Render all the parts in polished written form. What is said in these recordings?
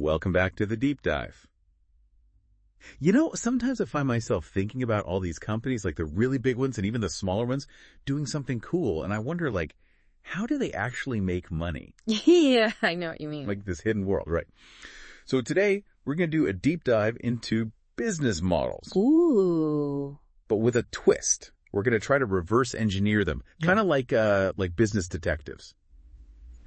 welcome back to the Deep Dive. You know, sometimes I find myself thinking about all these companies, like the really big ones and even the smaller ones, doing something cool. And I wonder, like, how do they actually make money? Yeah, I know what you mean. Like this hidden world, right? So today, we're going to do a deep dive into business models. Ooh. But with a twist. We're going to try to reverse engineer them, kind of like business detectives.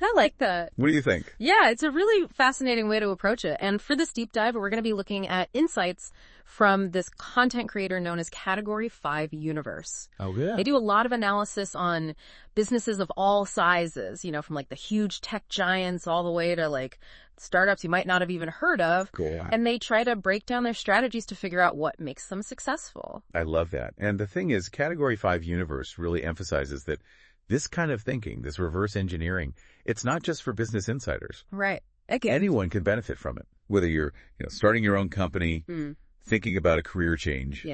I like that. What do you think? Yeah, it's a really fascinating way to approach it. And for this deep dive, we're going to be looking at insights from this content creator known as Category 5 Universe. Oh, yeah. They do a lot of analysis on businesses of all sizes, from like the huge tech giants all the way to like startups you might not have even heard of. Cool. And they try to break down their strategies to figure out what makes them successful. I love that. And the thing is, Category 5 Universe really emphasizes that this kind of thinking, this reverse engineering, it's not just for business insiders. Right. Anyone can benefit from it, whether you're starting your own company, thinking about a career change,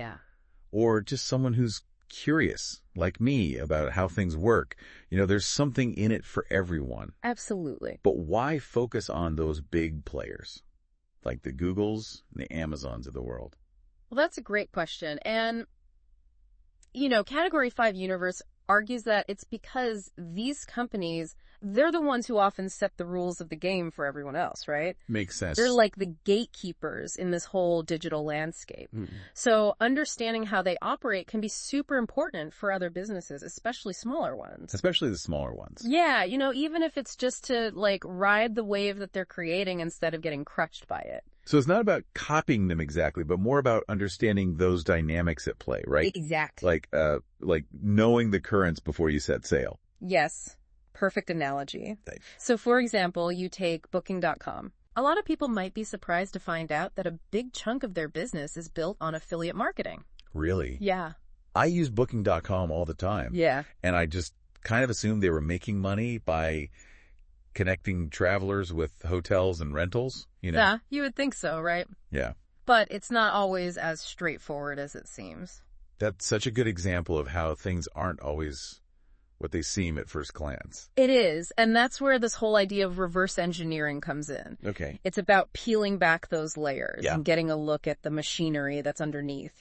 or just someone who's curious, like me, about how things work. There's something in it for everyone. Absolutely. But why focus on those big players, like the Googles and the Amazons of the world? Well, that's a great question. And, Category 5 Universe argues that it's because these companies, they're the ones who often set the rules of the game for everyone else, right? Makes sense. They're like the gatekeepers in this whole digital landscape. So understanding how they operate can be super important for other businesses, especially smaller ones. Especially the smaller ones. Yeah, even if it's just to like ride the wave that they're creating instead of getting crushed by it. So it's not about copying them exactly, but more about understanding those dynamics at play, right? Exactly. Like knowing the currents before you set sail. Yes. Perfect analogy. Thanks. So for example, you take Booking.com. A lot of people might be surprised to find out that a big chunk of their business is built on affiliate marketing. Really? Yeah. I use Booking.com all the time. Yeah. And I just kind of assumed they were making money by connecting travelers with hotels and rentals, Yeah, you would think so, right? Yeah. But it's not always as straightforward as it seems. That's such a good example of how things aren't always what they seem at first glance. It is, and that's where this whole idea of reverse engineering comes in. Okay. It's about peeling back those layers and getting a look at the machinery that's underneath,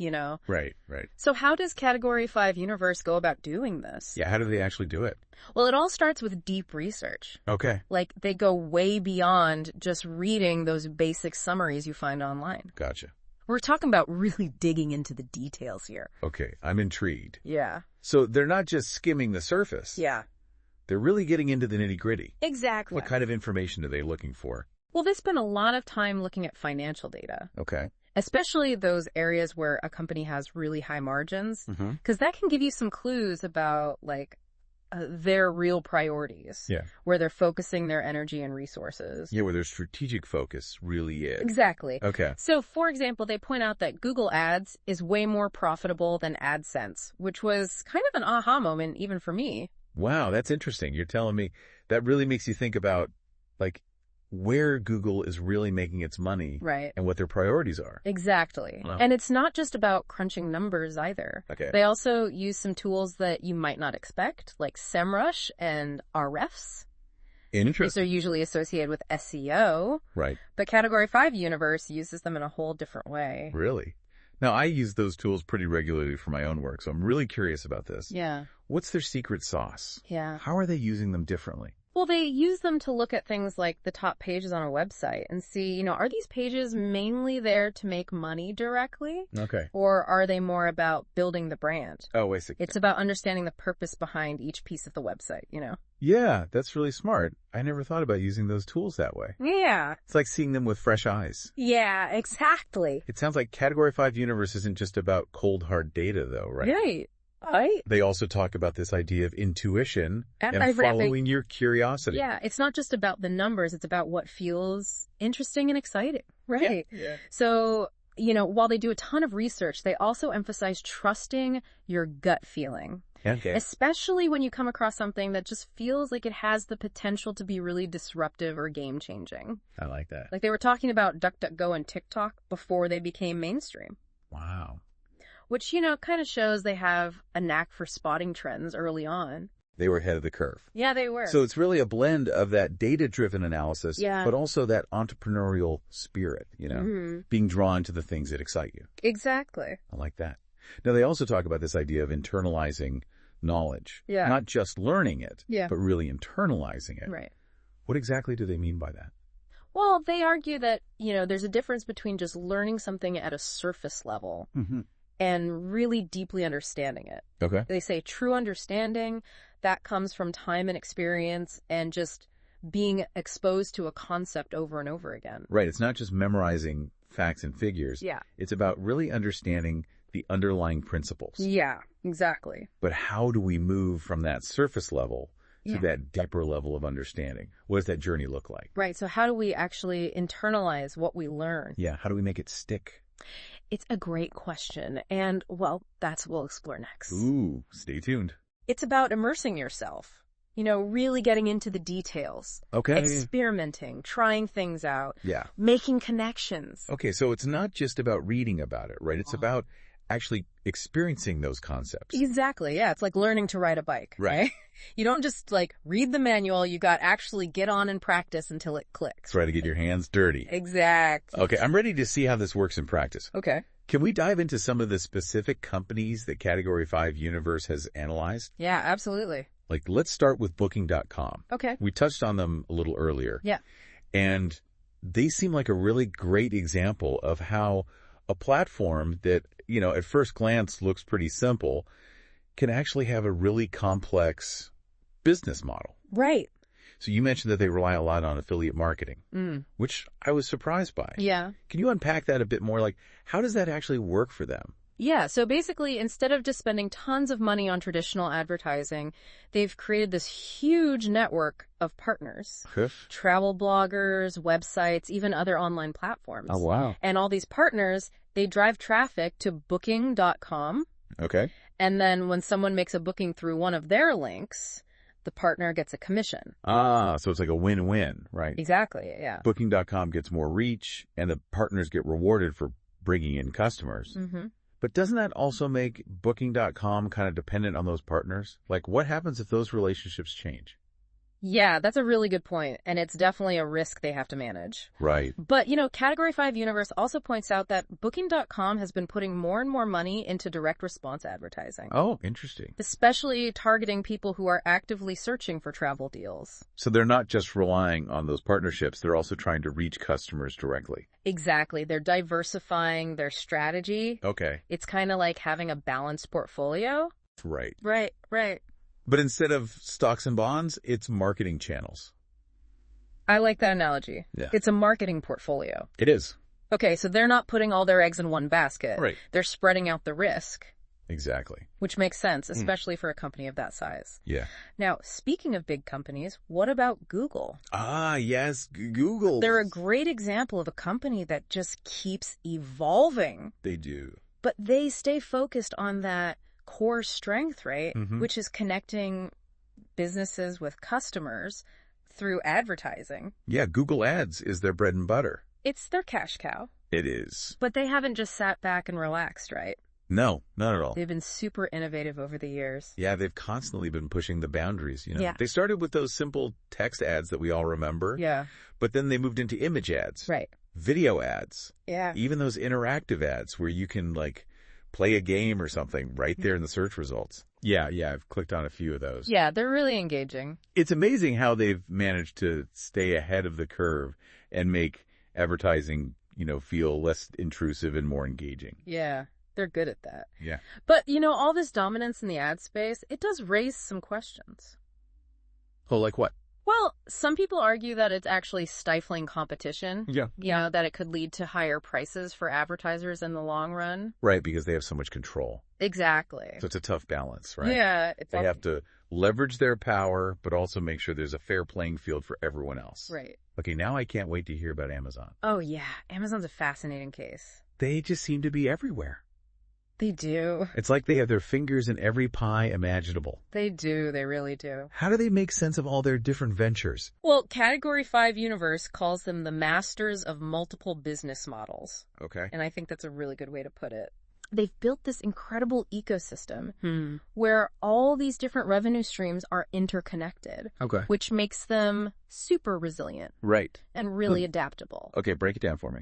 Right. So how does Category 5 Universe go about doing this? Yeah, how do they actually do it? Well, it all starts with deep research. Okay. Like, they go way beyond just reading those basic summaries you find online. Gotcha. We're talking about really digging into the details here. Okay, I'm intrigued. Yeah. So they're not just skimming the surface. Yeah. They're really getting into the nitty-gritty. Exactly. What kind of information are they looking for? Well, they spend a lot of time looking at financial data. Okay. Especially those areas where a company has really high margins. Because that can give you some clues about, their real priorities. Yeah. Where they're focusing their energy and resources. Yeah, where their strategic focus really is. Exactly. Okay. So, for example, they point out that Google Ads is way more profitable than AdSense, which was kind of an aha moment even for me. Wow, that's interesting. You're telling me that really makes you think about, where Google is really making its money. Right. And what their priorities are. Exactly. Wow. And it's not just about crunching numbers either. Okay. They also use some tools that you might not expect, like SEMrush and RFs. These Interesting. are usually associated with SEO. Right. But Category 5 Universe uses them in a whole different way. Really? Now, I use those tools pretty regularly for my own work, so I'm really curious about this. Yeah. What's their secret sauce? Yeah. How are they using them differently? Well, they use them to look at things like the top pages on a website and see, are these pages mainly there to make money directly? Okay. Or are they more about building the brand? Oh, I see. It's about understanding the purpose behind each piece of the website, Yeah, that's really smart. I never thought about using those tools that way. Yeah. It's like seeing them with fresh eyes. Yeah, exactly. It sounds like Category 5 Universe isn't just about cold, hard data, though, right? Right. They also talk about this idea of intuition and I following your curiosity. Yeah, it's not just about the numbers. It's about what feels interesting and exciting. Right. Yeah. So, while they do a ton of research, they also emphasize trusting your gut feeling. Okay. Especially when you come across something that just feels like it has the potential to be really disruptive or game-changing. I like that. Like they were talking about DuckDuckGo and TikTok before they became mainstream. Wow. Which, kind of shows they have a knack for spotting trends early on. They were ahead of the curve. Yeah, they were. So it's really a blend of that data-driven analysis, Yeah. but also that entrepreneurial spirit, being drawn to the things that excite you. Exactly. I like that. Now, they also talk about this idea of internalizing knowledge. Yeah. Not just learning it, Yeah. but really internalizing it. Right. What exactly do they mean by that? Well, they argue that, there's a difference between just learning something at a surface level and really deeply understanding it. Okay. They say true understanding, that comes from time and experience and just being exposed to a concept over and over again. Right. It's not just memorizing facts and figures. Yeah. It's about really understanding the underlying principles. Yeah, exactly. But how do we move from that surface level to Yeah. that deeper level of understanding? What does that journey look like? Right. So how do we actually internalize what we learn? Yeah. How do we make it stick? It's a great question. And, well, that's what we'll explore next. Ooh, stay tuned. It's about immersing yourself, really getting into the details. Okay. Experimenting, trying things out. Yeah. Making connections. Okay. So it's not just about reading about it, right? It's about actually experiencing those concepts. Exactly. Yeah. It's like learning to ride a bike, right? You don't just read the manual. You got actually get on and practice until it clicks. Try to get your hands dirty. Exactly. Okay. I'm ready to see how this works in practice. Okay. Can we dive into some of the specific companies that Category 5 Universe has analyzed? Yeah, absolutely. Let's start with Booking.com. Okay. We touched on them a little earlier. Yeah. And they seem like a really great example of how a platform that, at first glance looks pretty simple can actually have a really complex business model. Right. So you mentioned that they rely a lot on affiliate marketing, which I was surprised by. Yeah. Can you unpack that a bit more? How does that actually work for them? Yeah, so basically, instead of just spending tons of money on traditional advertising, they've created this huge network of partners. Travel bloggers, websites, even other online platforms. Oh, wow. And all these partners, they drive traffic to Booking.com. Okay. And then when someone makes a booking through one of their links, the partner gets a commission. Ah, so it's like a win-win, right? Exactly, yeah. Booking.com gets more reach, and the partners get rewarded for bringing in customers. Mm-hmm. But doesn't that also make Booking.com kind of dependent on those partners? What happens if those relationships change? Yeah, that's a really good point, and it's definitely a risk they have to manage. Right. But, Category 5 Universe also points out that Booking.com has been putting more and more money into direct response advertising. Oh, interesting. Especially targeting people who are actively searching for travel deals. So they're not just relying on those partnerships, they're also trying to reach customers directly. Exactly. They're diversifying their strategy. Okay. It's kind of like having a balanced portfolio. Right. Right. But instead of stocks and bonds, it's marketing channels. I like that analogy. Yeah. It's a marketing portfolio. It is. Okay, so they're not putting all their eggs in one basket. Right. They're spreading out the risk. Exactly. Which makes sense, especially for a company of that size. Yeah. Now, speaking of big companies, what about Google? Ah, yes, Google. They're a great example of a company that just keeps evolving. They do. But they stay focused on that core strength, right? Mm-hmm. Which is connecting businesses with customers through advertising. Yeah, Google Ads is their bread and butter. It's their cash cow. It is. But they haven't just sat back and relaxed, right? No, not at all. They've been super innovative over the years. Yeah, they've constantly been pushing the boundaries, Yeah. They started with those simple text ads that we all remember. Yeah. But then they moved into image ads. Right. Video ads. Yeah. Even those interactive ads where you can play a game or something right there in the search results. Yeah, I've clicked on a few of those. Yeah, they're really engaging. It's amazing how they've managed to stay ahead of the curve and make advertising, feel less intrusive and more engaging. Yeah, they're good at that. Yeah. But, all this dominance in the ad space, it does raise some questions. Oh, like what? Well, some people argue that it's actually stifling competition. Yeah. That it could lead to higher prices for advertisers in the long run. Right, because they have so much control. Exactly. So it's a tough balance, right? Yeah. They have to leverage their power, but also make sure there's a fair playing field for everyone else. Right. Okay, now I can't wait to hear about Amazon. Oh, yeah. Amazon's a fascinating case. They just seem to be everywhere. They do. It's like they have their fingers in every pie imaginable. They do. They really do. How do they make sense of all their different ventures? Well, Category 5 Universe calls them the masters of multiple business models. Okay. And I think that's a really good way to put it. they've built this incredible ecosystem where all these different revenue streams are interconnected, which makes them super resilient. Right. And really adaptable. Okay, break it down for me.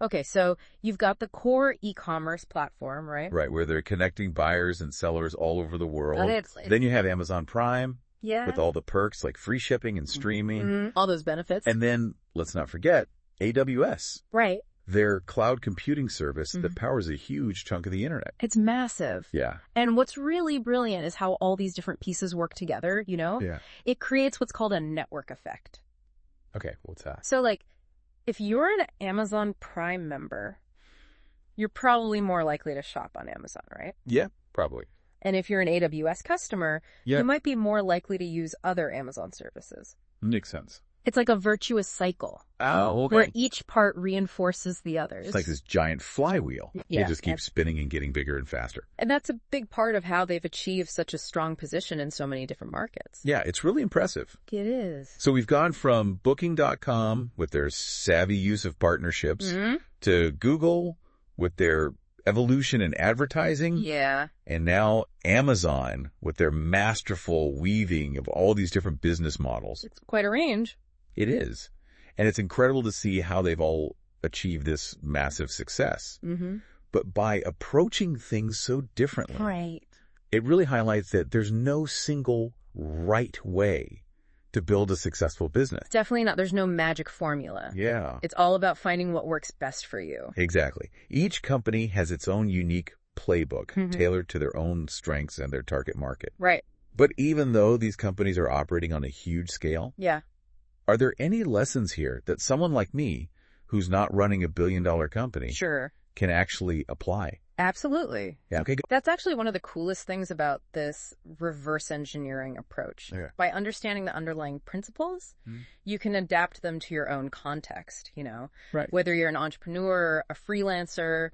Okay, so you've got the core e-commerce platform, right? Right, where they're connecting buyers and sellers all over the world. It's then you have Amazon Prime. Yeah. With all the perks like free shipping and streaming. All those benefits. And then, let's not forget, AWS. Right. Their cloud computing service that powers a huge chunk of the internet. It's massive. Yeah. And what's really brilliant is how all these different pieces work together, you know? Yeah. It creates what's called a network effect. Okay, what's that? So, like, if you're an Amazon Prime member, you're probably more likely to shop on Amazon, right? Yeah, probably. And if you're an AWS customer, you might be more likely to use other Amazon services. Makes sense. It's like a virtuous cycle. Oh, okay. Where each part reinforces the others. It's like this giant flywheel. Yeah. It just keeps spinning and getting bigger and faster. And that's a big part of how they've achieved such a strong position in so many different markets. Yeah, it's really impressive. It is. So we've gone from Booking.com with their savvy use of partnerships to Google with their evolution in advertising. Yeah. And now Amazon with their masterful weaving of all these different business models. It's quite a range. It is. And it's incredible to see how they've all achieved this massive success. But by approaching things so differently, it really highlights that there's no single right way to build a successful business. Definitely not. There's no magic formula. Yeah. It's all about finding what works best for you. Exactly. Each company has its own unique playbook tailored to their own strengths and their target market. Right. But even though these companies are operating on a huge scale, are there any lessons here that someone like me, who's not running a billion-dollar company, can actually apply? Absolutely. Yeah. Okay. Good. That's actually one of the coolest things about this reverse engineering approach. Yeah. By understanding the underlying principles, you can adapt them to your own context, you know? Right. Whether you're an entrepreneur, a freelancer,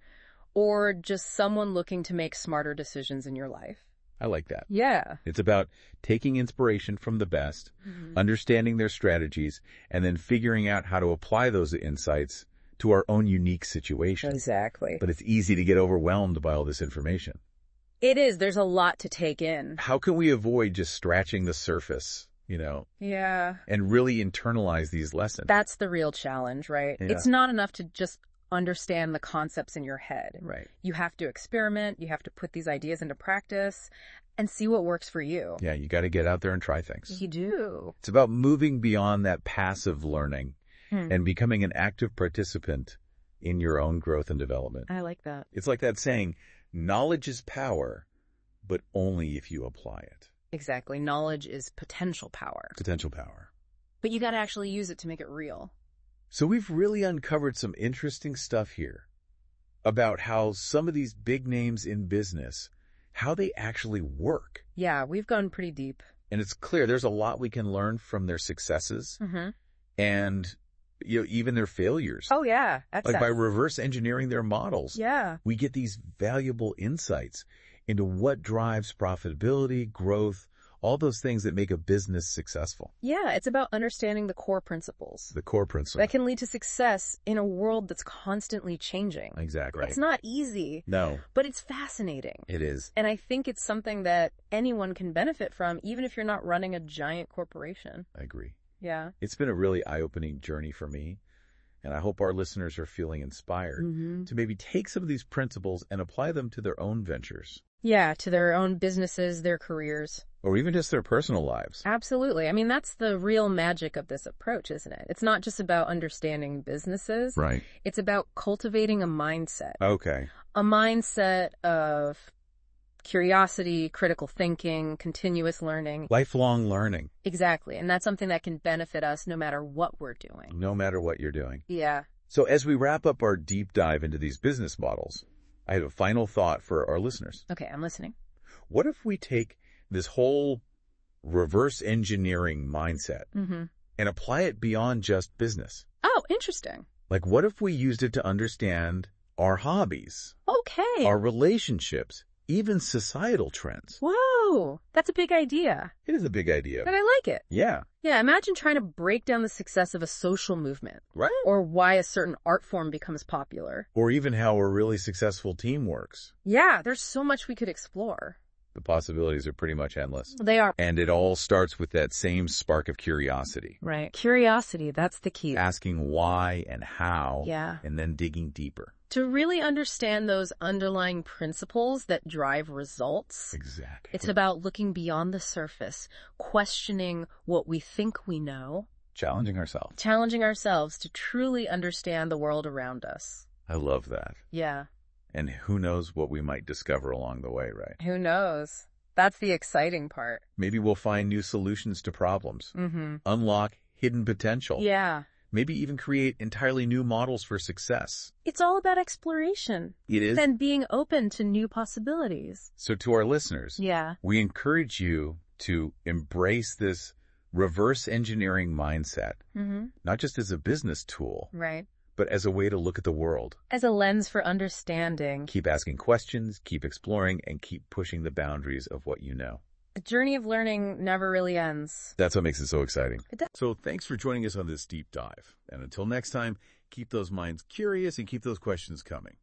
or just someone looking to make smarter decisions in your life. I like that. Yeah. It's about taking inspiration from the best, understanding their strategies, and then figuring out how to apply those insights to our own unique situation. Exactly. But it's easy to get overwhelmed by all this information. It is. There's a lot to take in. How can we avoid just scratching the surface, you know? Yeah. And really internalize these lessons? That's the real challenge, right? Yeah. It's not enough to just understand the concepts in your head. Right. You have to experiment. You have to put these ideas into practice and see what works for you. Yeah, you got to get out there and try things. You do. It's about moving beyond that passive learning and becoming an active participant in your own growth and development. I like that. It's like that saying, knowledge is power, but only if you apply it. Exactly. Knowledge is potential power. Potential power. But you got to actually use it to make it real. So we've really uncovered some interesting stuff here about how some of these big names in business, how they actually work. Yeah, we've gone pretty deep. And it's clear there's a lot we can learn from their successes and even their failures. Oh, yeah. Like by reverse engineering their models. Yeah. We get these valuable insights into what drives profitability, growth, all those things that make a business successful. Yeah, it's about understanding the core principles. The core principles. That can lead to success in a world that's constantly changing. Exactly. It's not easy. No. But it's fascinating. It is. And I think it's something that anyone can benefit from, even if you're not running a giant corporation. I agree. Yeah. It's been a really eye-opening journey for me, and I hope our listeners are feeling inspired to maybe take some of these principles and apply them to their own ventures. Yeah, to their own businesses, their careers. Or even just their personal lives. Absolutely. I mean, that's the real magic of this approach, isn't it? It's not just about understanding businesses. Right. It's about cultivating a mindset. Okay. A mindset of curiosity, critical thinking, continuous learning. Lifelong learning. Exactly. And that's something that can benefit us no matter what we're doing. No matter what you're doing. Yeah. So as we wrap up our deep dive into these business models, I have a final thought for our listeners. Okay, I'm listening. What if we take this whole reverse engineering mindset and apply it beyond just business? Oh, interesting. Like, what if we used it to understand our hobbies? Okay. Our relationships, even societal trends. Whoa. Oh, that's a big idea. It is a big idea. But I like it. Yeah. Yeah, imagine trying to break down the success of a social movement. Right. Or why a certain art form becomes popular. Or even how a really successful team works. Yeah, there's so much we could explore. The possibilities are pretty much endless. They are. And it all starts with that same spark of curiosity. Right. Curiosity, that's the key. Asking why and how. Yeah. And then digging deeper. To really understand those underlying principles that drive results. Exactly. It's about looking beyond the surface, questioning what we think we know. Challenging ourselves. Challenging ourselves to truly understand the world around us. I love that. Yeah. And who knows what we might discover along the way, right? Who knows? That's the exciting part. Maybe we'll find new solutions to problems. Unlock hidden potential. Yeah. Maybe even create entirely new models for success. It's all about exploration. It is. And being open to new possibilities. So to our listeners, we encourage you to embrace this reverse engineering mindset, not just as a business tool, right, but as a way to look at the world. As a lens for understanding. Keep asking questions, keep exploring, and keep pushing the boundaries of what you know. The journey of learning never really ends. That's what makes it so exciting. It does. So thanks for joining us on this deep dive. And until next time, keep those minds curious and keep those questions coming.